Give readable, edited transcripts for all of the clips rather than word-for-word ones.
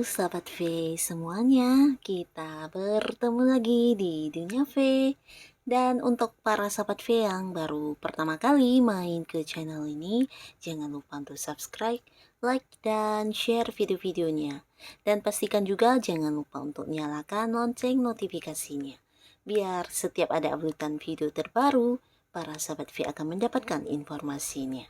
Sahabat V semuanya, kita bertemu lagi di Dunia V. Dan untuk para sahabat V yang baru pertama kali main ke channel ini, jangan lupa untuk subscribe, like, dan share video-videonya. Dan pastikan juga jangan lupa untuk nyalakan lonceng notifikasinya. Biar setiap ada uploadan video terbaru, para sahabat V akan mendapatkan informasinya.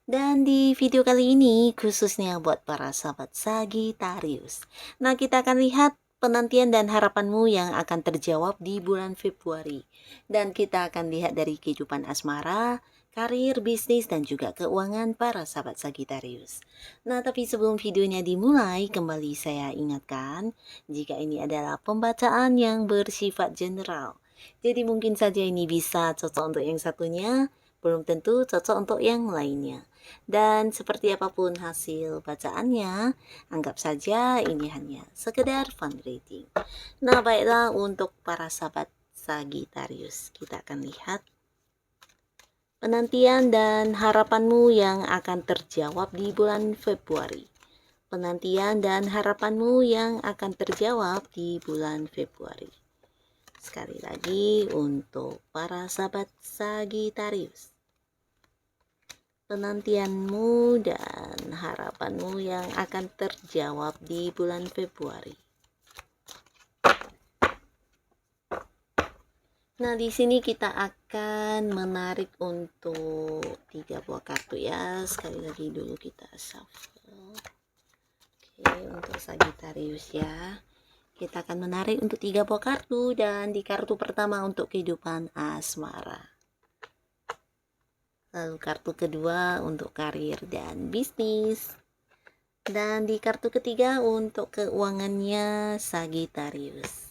Dan di video kali ini khususnya buat para sahabat Sagittarius. Nah, kita akan lihat penantian dan harapanmu yang akan terjawab di bulan Februari. Dan kita akan lihat dari kehidupan asmara, karir, bisnis, dan juga keuangan para sahabat Sagittarius. Nah, tapi sebelum videonya dimulai, kembali saya ingatkan, jika ini adalah pembacaan yang bersifat general. Jadi mungkin saja ini bisa cocok untuk yang satunya, belum tentu cocok untuk yang lainnya. Dan seperti apapun hasil bacaannya, anggap saja ini hanya sekedar fun reading. Nah, baiklah untuk para sahabat Sagittarius, kita akan lihat penantian dan harapanmu yang akan terjawab di bulan Februari. Penantian dan harapanmu yang akan terjawab di bulan Februari. Sekali lagi untuk para sahabat Sagittarius, penantianmu dan harapanmu yang akan terjawab di bulan Februari. Nah, di sini kita akan menarik untuk 3 buah kartu ya. Sekali lagi dulu kita shuffle. Oke, untuk Sagittarius ya. Kita akan menarik untuk 3 buah kartu, dan di kartu pertama untuk kehidupan asmara. Lalu kartu kedua untuk karir dan bisnis. Dan di kartu ketiga untuk keuangannya Sagittarius.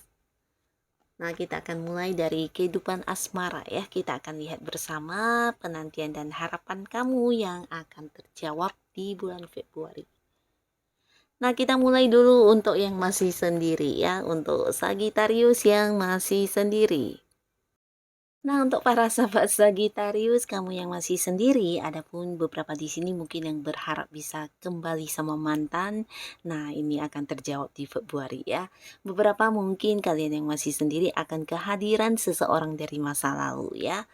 Nah, kita akan mulai dari kehidupan asmara ya. Kita akan lihat bersama penantian dan harapan kamu yang akan terjawab di bulan Februari. Nah, kita mulai dulu untuk yang masih sendiri ya. Untuk Sagittarius yang masih sendiri. Nah, untuk para sahabat Sagittarius, kamu yang masih sendiri, adapun beberapa di sini mungkin yang berharap bisa kembali sama mantan. Nah, ini akan terjawab di Februari ya. Beberapa mungkin kalian yang masih sendiri akan kehadiran seseorang dari masa lalu ya.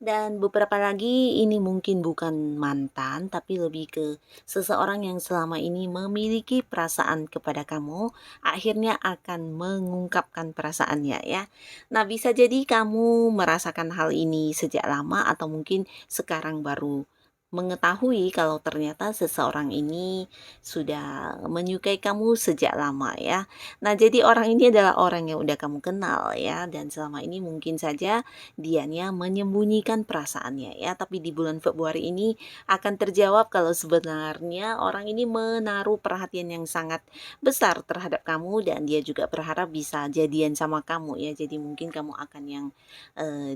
Dan beberapa lagi ini mungkin bukan mantan, tapi lebih ke seseorang yang selama ini memiliki perasaan kepada kamu, akhirnya akan mengungkapkan perasaannya ya. Nah, bisa jadi kamu merasakan hal ini sejak lama atau mungkin sekarang baru mengetahui kalau ternyata seseorang ini sudah menyukai kamu sejak lama ya. Nah, jadi orang ini adalah orang yang udah kamu kenal ya, dan selama ini mungkin saja dianya menyembunyikan perasaannya ya, tapi di bulan Februari ini akan terjawab kalau sebenarnya orang ini menaruh perhatian yang sangat besar terhadap kamu, dan dia juga berharap bisa jadian sama kamu ya. Jadi mungkin kamu akan yang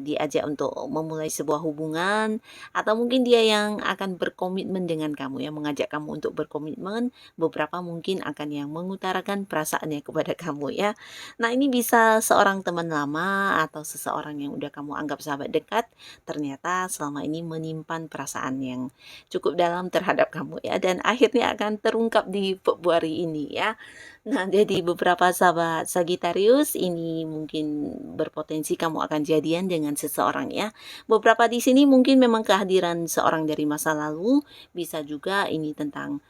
diajak untuk memulai sebuah hubungan, atau mungkin dia yang akan berkomitmen dengan kamu ya, mengajak kamu untuk berkomitmen. Beberapa mungkin akan yang mengutarakan perasaannya kepada kamu ya. Nah, ini bisa seorang teman lama atau seseorang yang udah kamu anggap sahabat dekat, ternyata selama ini menyimpan perasaan yang cukup dalam terhadap kamu ya, dan akhirnya akan terungkap di Februari ini ya. Nah, jadi beberapa sahabat Sagittarius ini mungkin berpotensi kamu akan jadian dengan seseorang ya. Beberapa di sini mungkin memang kehadiran seorang dari masa lalu, bisa juga ini tentang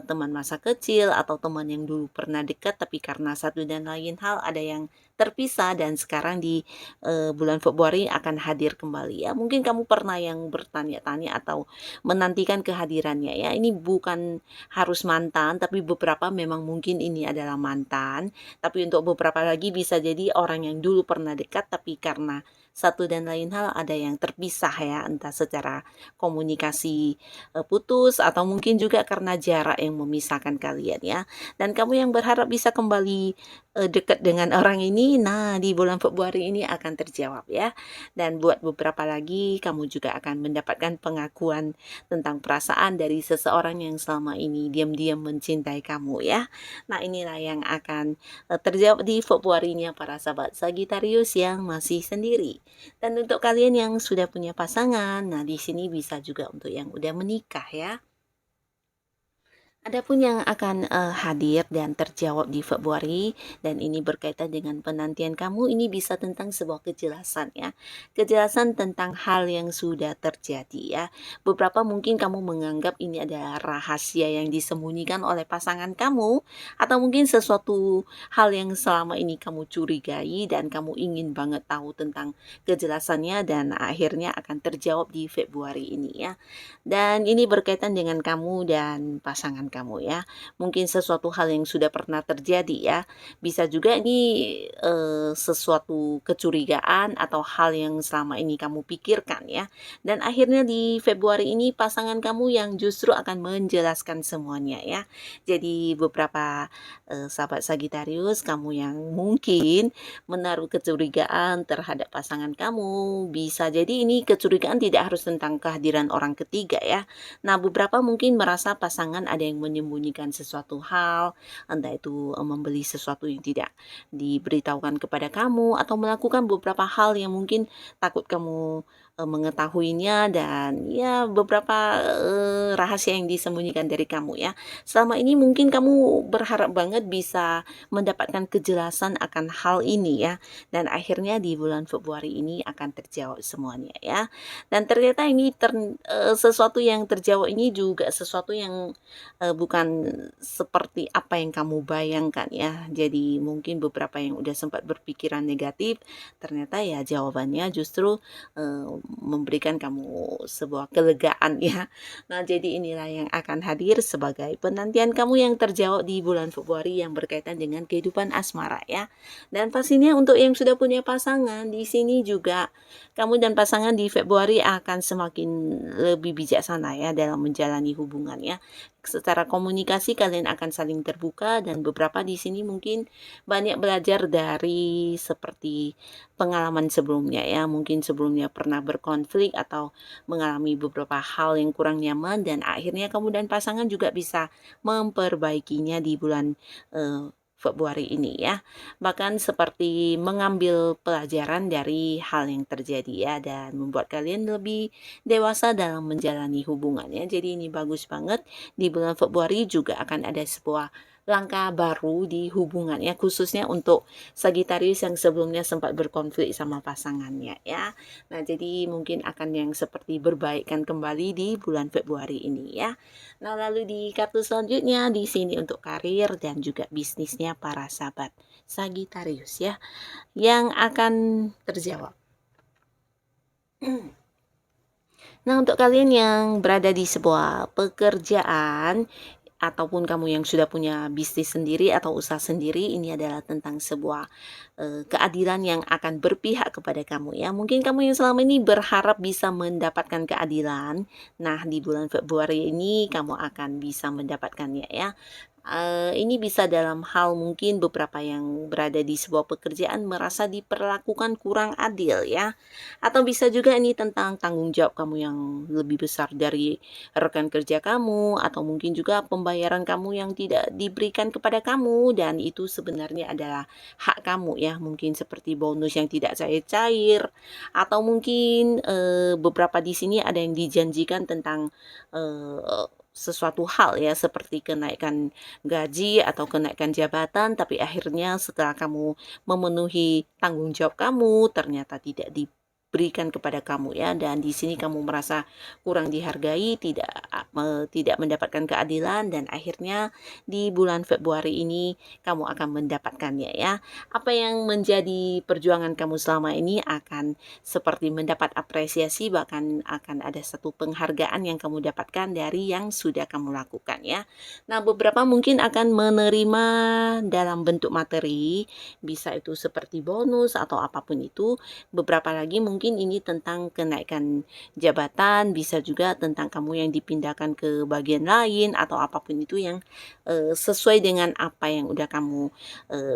teman masa kecil atau teman yang dulu pernah dekat tapi karena satu dan lain hal ada yang terpisah, dan sekarang di bulan Februari akan hadir kembali ya. Mungkin kamu pernah yang bertanya-tanya atau menantikan kehadirannya ya. Ini bukan harus mantan, tapi beberapa memang mungkin ini adalah mantan, tapi untuk beberapa lagi bisa jadi orang yang dulu pernah dekat tapi karena satu dan lain hal ada yang terpisah ya, entah secara komunikasi putus atau mungkin juga karena jarak yang memisahkan kalian ya. Dan kamu yang berharap bisa kembali dekat dengan orang ini, nah di bulan Februari ini akan terjawab ya. Dan buat beberapa lagi kamu juga akan mendapatkan pengakuan tentang perasaan dari seseorang yang selama ini diam-diam mencintai kamu ya. Nah, inilah yang akan terjawab di Februarinya para sahabat Sagittarius yang masih sendiri. Dan untuk kalian yang sudah punya pasangan, nah di sini bisa juga untuk yang udah menikah ya. Adapun yang akan hadir dan terjawab di Februari, dan ini berkaitan dengan penantian kamu, ini bisa tentang sebuah kejelasan ya. Kejelasan tentang hal yang sudah terjadi ya. Beberapa mungkin kamu menganggap ini adalah rahasia yang disembunyikan oleh pasangan kamu, atau mungkin sesuatu hal yang selama ini kamu curigai dan kamu ingin banget tahu tentang kejelasannya, dan akhirnya akan terjawab di Februari ini ya. Dan ini berkaitan dengan kamu dan pasangan kamu ya. Mungkin sesuatu hal yang sudah pernah terjadi ya. Bisa juga ini sesuatu kecurigaan atau hal yang selama ini kamu pikirkan ya. Dan akhirnya di Februari ini pasangan kamu yang justru akan menjelaskan semuanya ya. Jadi beberapa sahabat Sagitarius, kamu yang mungkin menaruh kecurigaan terhadap pasangan kamu, bisa jadi ini kecurigaan tidak harus tentang kehadiran orang ketiga ya. Nah, beberapa mungkin merasa pasangan ada yang menyembunyikan sesuatu hal, entah itu membeli sesuatu yang tidak diberitahukan kepada kamu, atau melakukan beberapa hal yang mungkin takut kamu mengetahuinya, dan ya beberapa rahasia yang disembunyikan dari kamu ya. Selama ini mungkin kamu berharap banget bisa mendapatkan kejelasan akan hal ini ya, dan akhirnya di bulan Februari ini akan terjawab semuanya ya. Dan ternyata ini sesuatu yang terjawab ini juga sesuatu yang bukan seperti apa yang kamu bayangkan ya. Jadi mungkin beberapa yang udah sempat berpikiran negatif, ternyata ya jawabannya justru memberikan kamu sebuah kelegaan ya. Nah, jadi inilah yang akan hadir sebagai penantian kamu yang terjawab di bulan Februari yang berkaitan dengan kehidupan asmara ya. Dan pastinya untuk yang sudah punya pasangan, di sini juga kamu dan pasangan di Februari akan semakin lebih bijaksana ya dalam menjalani hubungan ya. Secara komunikasi kalian akan saling terbuka, dan beberapa di sini mungkin banyak belajar dari seperti pengalaman sebelumnya ya. Mungkin sebelumnya pernah berkonflik atau mengalami beberapa hal yang kurang nyaman, dan akhirnya kamu dan pasangan juga bisa memperbaikinya di bulan Februari ini ya. Bahkan seperti mengambil pelajaran dari hal yang terjadi ya, dan membuat kalian lebih dewasa dalam menjalani hubungannya. Jadi ini bagus banget. Di bulan Februari juga akan ada sebuah langkah baru di hubungannya, khususnya untuk Sagitarius yang sebelumnya sempat berkonflik sama pasangannya ya. Nah, jadi mungkin akan yang seperti berbaikan kembali di bulan Februari ini ya. Nah, lalu di kartu selanjutnya di sini untuk karir dan juga bisnisnya para sahabat Sagitarius ya, yang akan terjawab. Nah, untuk kalian yang berada di sebuah pekerjaan, ataupun kamu yang sudah punya bisnis sendiri atau usaha sendiri, ini adalah tentang sebuah keadilan yang akan berpihak kepada kamu ya. Mungkin kamu yang selama ini berharap bisa mendapatkan keadilan. Nah, di bulan Februari ini kamu akan bisa mendapatkannya ya. Ini bisa dalam hal mungkin beberapa yang berada di sebuah pekerjaan merasa diperlakukan kurang adil ya. Atau bisa juga ini tentang tanggung jawab kamu yang lebih besar dari rekan kerja kamu, atau mungkin juga pembayaran kamu yang tidak diberikan kepada kamu, dan itu sebenarnya adalah hak kamu ya. Mungkin seperti bonus yang tidak cair-cair, atau mungkin beberapa di sini ada yang dijanjikan tentang sesuatu hal ya, seperti kenaikan gaji atau kenaikan jabatan, tapi akhirnya setelah kamu memenuhi tanggung jawab kamu ternyata tidak diberikan kepada kamu ya, dan di sini kamu merasa kurang dihargai, tidak mendapatkan keadilan, dan akhirnya di bulan Februari ini kamu akan mendapatkannya ya. Apa yang menjadi perjuangan kamu selama ini akan seperti mendapat apresiasi, bahkan akan ada satu penghargaan yang kamu dapatkan dari yang sudah kamu lakukan ya. Nah, beberapa mungkin akan menerima dalam bentuk materi, bisa itu seperti bonus atau apapun itu. Beberapa lagi mungkin ini tentang kenaikan jabatan, bisa juga tentang kamu yang dipindahkan ke bagian lain, atau apapun itu yang sesuai dengan apa yang udah kamu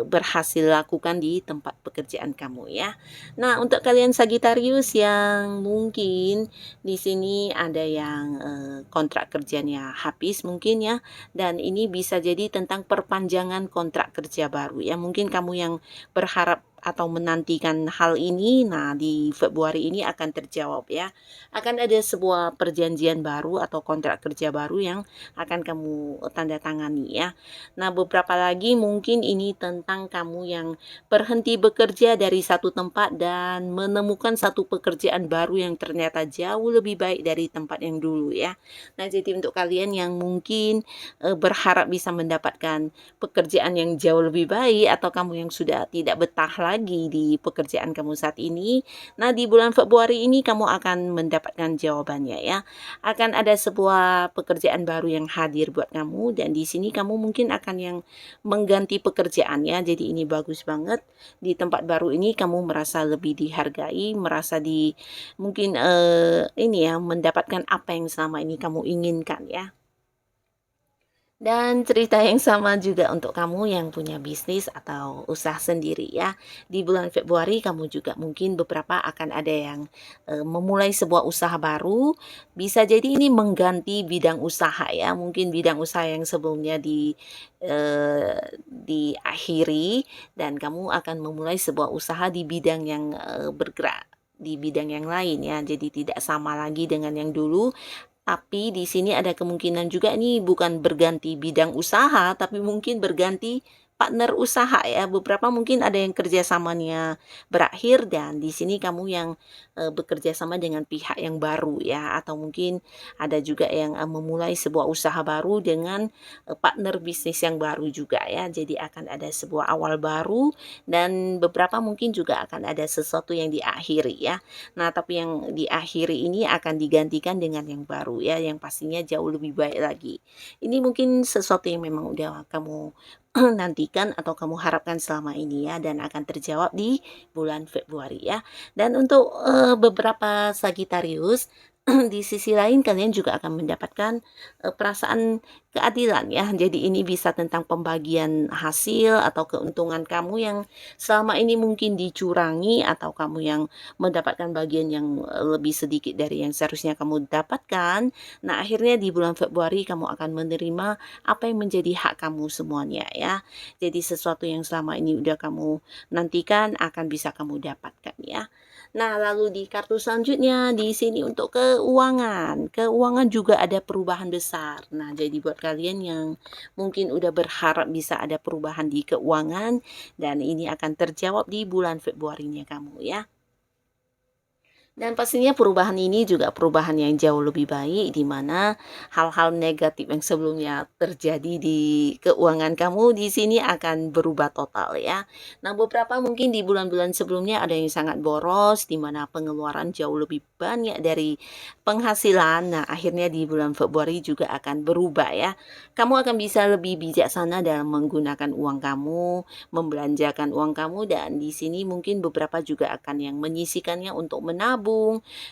berhasil lakukan di tempat pekerjaan kamu ya. Nah, untuk kalian Sagitarius yang mungkin di sini ada yang kontrak kerjanya habis mungkin ya, dan ini bisa jadi tentang perpanjangan kontrak kerja baru ya. Mungkin kamu yang berharap atau menantikan hal ini, nah di Februari ini akan terjawab ya. Akan ada sebuah perjanjian baru atau kontrak kerja baru yang akan kamu tanda tangani ya. Nah, beberapa lagi mungkin ini tentang kamu yang berhenti bekerja dari satu tempat dan menemukan satu pekerjaan baru yang ternyata jauh lebih baik dari tempat yang dulu ya. Nah, jadi untuk kalian yang mungkin berharap bisa mendapatkan pekerjaan yang jauh lebih baik, atau kamu yang sudah tidak betah lagi di pekerjaan kamu saat ini, nah di bulan Februari ini kamu akan mendapatkan jawabannya ya. Akan ada sebuah pekerjaan baru yang hadir buat kamu, dan di sini kamu mungkin akan yang mengganti pekerjaan ya. Jadi ini bagus banget. Di tempat baru ini kamu merasa lebih dihargai, merasa di mungkin ini ya, mendapatkan apa yang selama ini kamu inginkan ya. Dan cerita yang sama juga untuk kamu yang punya bisnis atau usaha sendiri ya. Di bulan Februari kamu juga mungkin beberapa akan ada yang memulai sebuah usaha baru. Bisa jadi ini mengganti bidang usaha ya. Mungkin bidang usaha yang sebelumnya diakhiri, dan kamu akan memulai sebuah usaha di bidang yang bergerak di bidang yang lain ya. Jadi tidak sama lagi dengan yang dulu. Tapi di sini ada kemungkinan juga ini bukan berganti bidang usaha, tapi mungkin berganti partner usaha ya. Beberapa mungkin ada yang kerjasamanya berakhir, dan di sini kamu yang bekerja sama dengan pihak yang baru ya. Atau mungkin ada juga yang memulai sebuah usaha baru dengan partner bisnis yang baru juga ya. Jadi akan ada sebuah awal baru, dan beberapa mungkin juga akan ada sesuatu yang diakhiri ya. Nah, tapi yang diakhiri ini akan digantikan dengan yang baru ya, yang pastinya jauh lebih baik lagi. Ini mungkin sesuatu yang memang udah kamu nantikan atau kamu harapkan selama ini ya, dan akan terjawab di bulan Februari ya. Dan untuk beberapa Sagitarius, di sisi lain kalian juga akan mendapatkan perasaan keadilan ya. Jadi ini bisa tentang pembagian hasil atau keuntungan kamu yang selama ini mungkin dicurangi, atau kamu yang mendapatkan bagian yang lebih sedikit dari yang seharusnya kamu dapatkan. Nah, akhirnya di bulan Februari kamu akan menerima apa yang menjadi hak kamu semuanya ya. Jadi sesuatu yang selama ini udah kamu nantikan akan bisa kamu dapatkan ya. Nah, lalu di kartu selanjutnya di sini untuk keuangan. Keuangan juga ada perubahan besar. Nah, jadi buat kalian yang mungkin udah berharap bisa ada perubahan di keuangan, dan ini akan terjawab di bulan Februarinya kamu ya. Dan pastinya perubahan ini juga perubahan yang jauh lebih baik, di mana hal-hal negatif yang sebelumnya terjadi di keuangan kamu di sini akan berubah total ya. Nah, beberapa mungkin di bulan-bulan sebelumnya ada yang sangat boros, di mana pengeluaran jauh lebih banyak dari penghasilan. Nah, akhirnya di bulan Februari juga akan berubah ya. Kamu akan bisa lebih bijaksana dalam menggunakan uang kamu, membelanjakan uang kamu, dan di sini mungkin beberapa juga akan yang menyisikannya untuk menabung,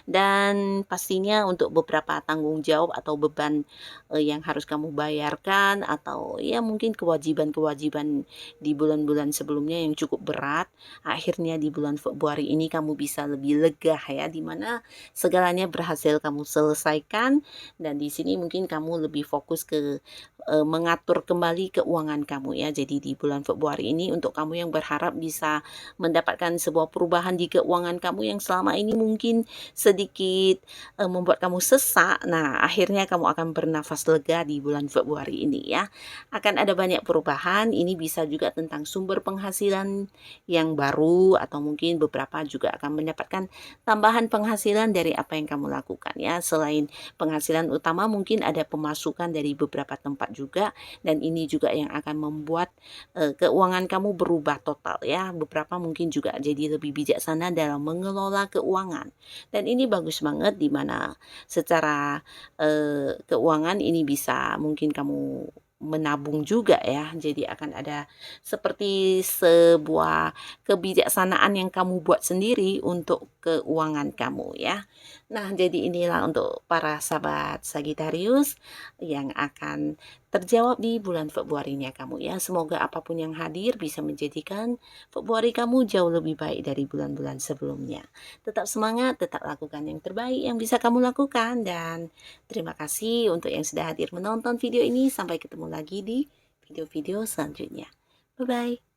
dan pastinya untuk beberapa tanggung jawab atau beban yang harus kamu bayarkan, atau ya mungkin kewajiban-kewajiban di bulan-bulan sebelumnya yang cukup berat. Akhirnya di bulan Februari ini kamu bisa lebih lega ya, dimana segalanya berhasil kamu selesaikan, dan di sini mungkin kamu lebih fokus ke mengatur kembali keuangan kamu ya. Jadi di bulan Februari ini untuk kamu yang berharap bisa mendapatkan sebuah perubahan di keuangan kamu yang selama ini mungkin sedikit membuat kamu sesak. Nah, akhirnya kamu akan bernafas lega di bulan Februari ini ya. Akan ada banyak perubahan. Ini bisa juga tentang sumber penghasilan yang baru, atau mungkin beberapa juga akan mendapatkan tambahan penghasilan dari apa yang kamu lakukan ya. Selain penghasilan utama, mungkin ada pemasukan dari beberapa tempat juga, dan ini juga yang akan membuat keuangan kamu berubah total ya. Beberapa mungkin juga jadi lebih bijaksana dalam mengelola keuangan, dan ini bagus banget di mana secara keuangan ini bisa mungkin kamu menabung juga ya. Jadi akan ada seperti sebuah kebijaksanaan yang kamu buat sendiri untuk keuangan kamu ya. Nah, jadi inilah untuk para sahabat Sagittarius yang akan terjawab di bulan Februarinya kamu ya. Semoga apapun yang hadir bisa menjadikan Februari kamu jauh lebih baik dari bulan-bulan sebelumnya. Tetap semangat, tetap lakukan yang terbaik yang bisa kamu lakukan, dan terima kasih untuk yang sudah hadir menonton video ini. Sampai ketemu lagi di video-video selanjutnya. Bye-bye.